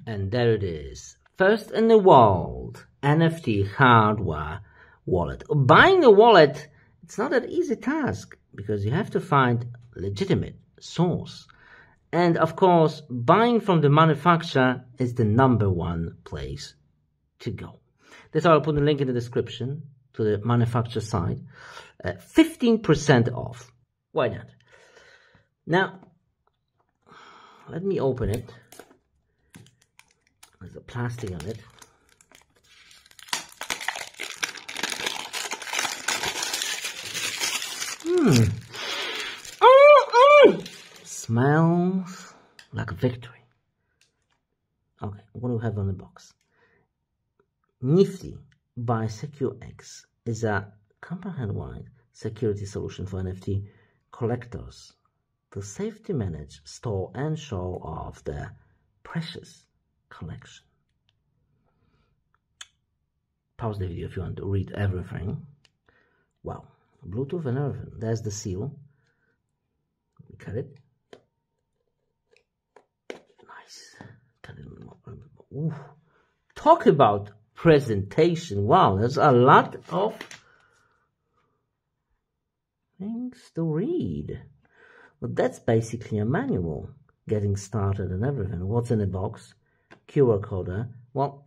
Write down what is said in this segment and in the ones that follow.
And there it is. First in the world, NFT hardware wallet. Buying a wallet, it's not an easy task because you have to find legitimate source. And of course, buying from the manufacturer is the #1 place to go. That's why I'll put a link in the description to the manufacturer site. 15% off. Why not? Now, let me open it. There's a plastic on it. Smells like a victory. Okay, what do we have on the box? Nifty by SecuX is a company-wide security solution for NFT collectors to safely manage, store, and show off their precious collection. Pause the video if you want to read everything. Wow, Bluetooth and everything. There's the seal. Let me cut it. Nice. Cut it a little more. Ooh. Talk about presentation. Wow, there's a lot of things to read. But that's basically a manual. Getting started and everything. What's in the box? QR code. Well,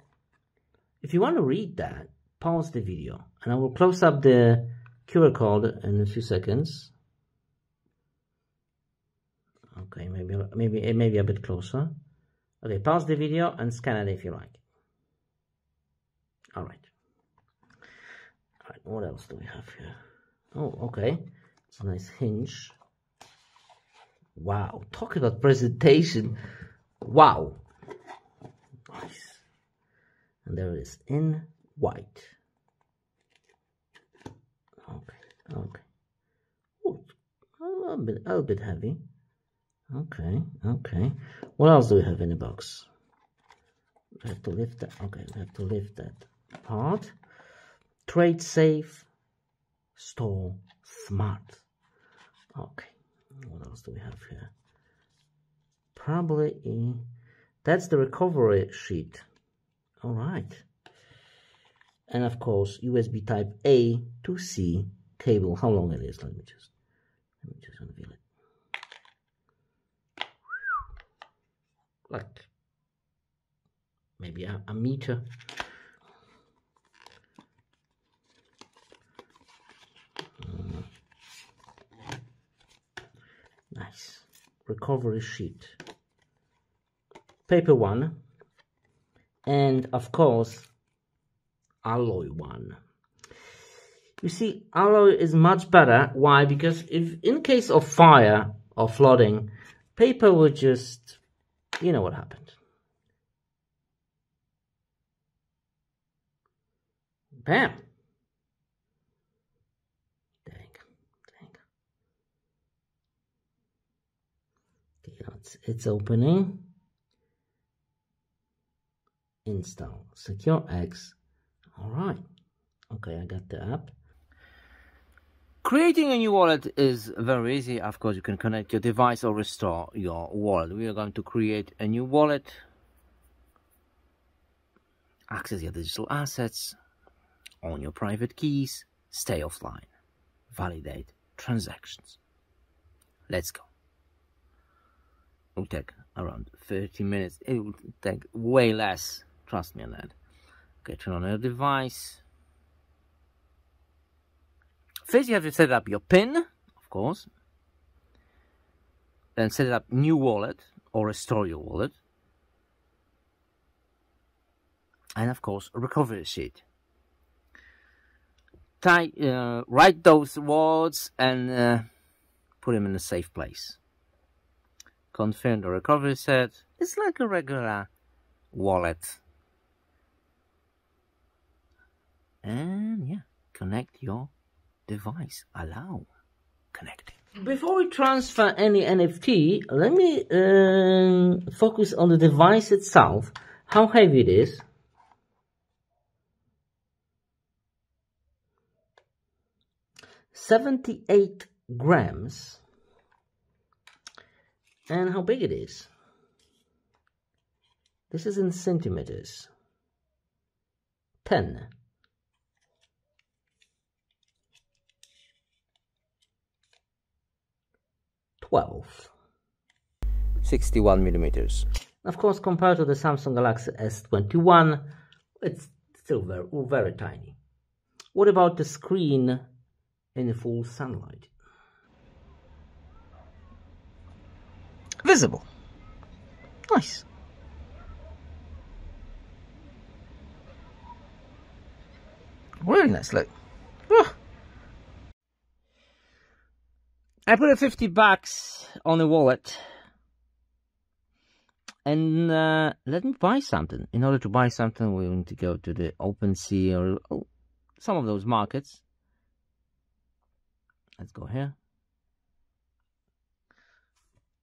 if you want to read that, pause the video and I will close up the QR code in a few seconds. Okay, maybe a bit closer. Okay, pause the video and scan it if you like. All right. What else do we have here? Oh, okay. It's a nice hinge. Wow, talk about presentation. Wow. Nice. And there it is in white. Okay. Ooh, a little bit heavy. Okay. What else do we have in the box? We have to lift that. Okay, we have to lift that part. Trade safe, store smart. Okay. What else do we have here? Probably that's the recovery sheet. All right. And of course, USB type A to C cable. How long it is? Let me just unveil it. Like maybe a meter. Nice. Recovery sheet. Paper one. And of course, alloy one. You see, alloy is much better. Why? Because if in case of fire or flooding, paper would just, you know what happened. Bam. Dang. Okay, it's opening. Install SecuX. All right. Okay, I got the app. Creating a new wallet is very easy. Of course, you can connect your device or restore your wallet. We are going to create a new wallet. Access your digital assets. Own your private keys. Stay offline. Validate transactions. Let's go. It will take around 30 minutes. It will take way less. Trust me on that. Okay, turn on your device. First, you have to set up your PIN, of course. Then set up new wallet or restore your wallet. And of course, a recovery sheet. Write those words and put them in a safe place. Confirm the recovery set. It's like a regular wallet. And yeah, connect your device. Allow connecting. Before we transfer any NFT, let me focus on the device itself. How heavy it is. $78 grams. And how big it is. This is in centimeters. 10. 12. 61 millimeters. Of course, compared to the Samsung Galaxy S21, it's still very, very tiny. What about the screen in full sunlight? Visible. Nice. Really nice, look. I put a $50 on the wallet and let me buy something. In order to buy something, we need to go to the OpenSea or some of those markets. Let's go here.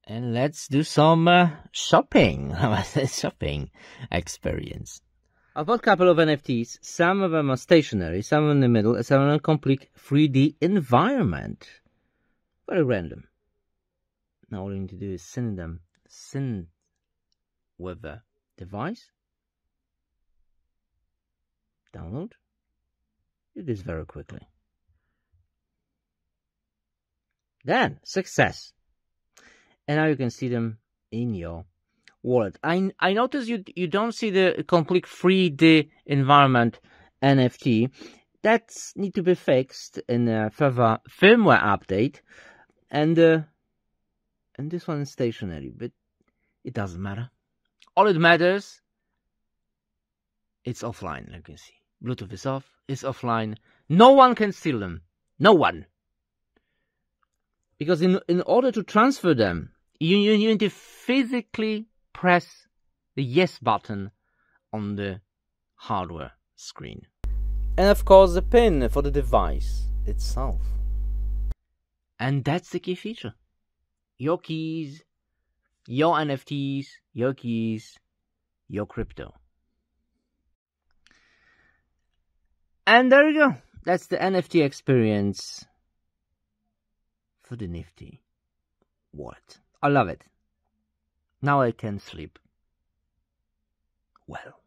And let's do some shopping. Shopping experience. I bought a couple of NFTs. Some of them are stationary, some in the middle, and some in a complete 3D environment. Very random. Now all you need to do is sync with the device. Download. Do this very quickly. Then, success. And now you can see them in your wallet. I notice you don't see the complete 3D environment NFT. That needs to be fixed in a further firmware update. And this one is stationary, but it doesn't matter. All it matters, it's offline, like you can see. Bluetooth is off, it's offline. No one can steal them. No one. Because in order to transfer them, you need to physically press the yes button on the hardware screen. And of course the pin for the device itself. And that's the key feature. Your keys, your NFTs, your keys, your crypto. And there you go. That's the NFT experience for the Nifty wallet. I love it. Now I can sleep well.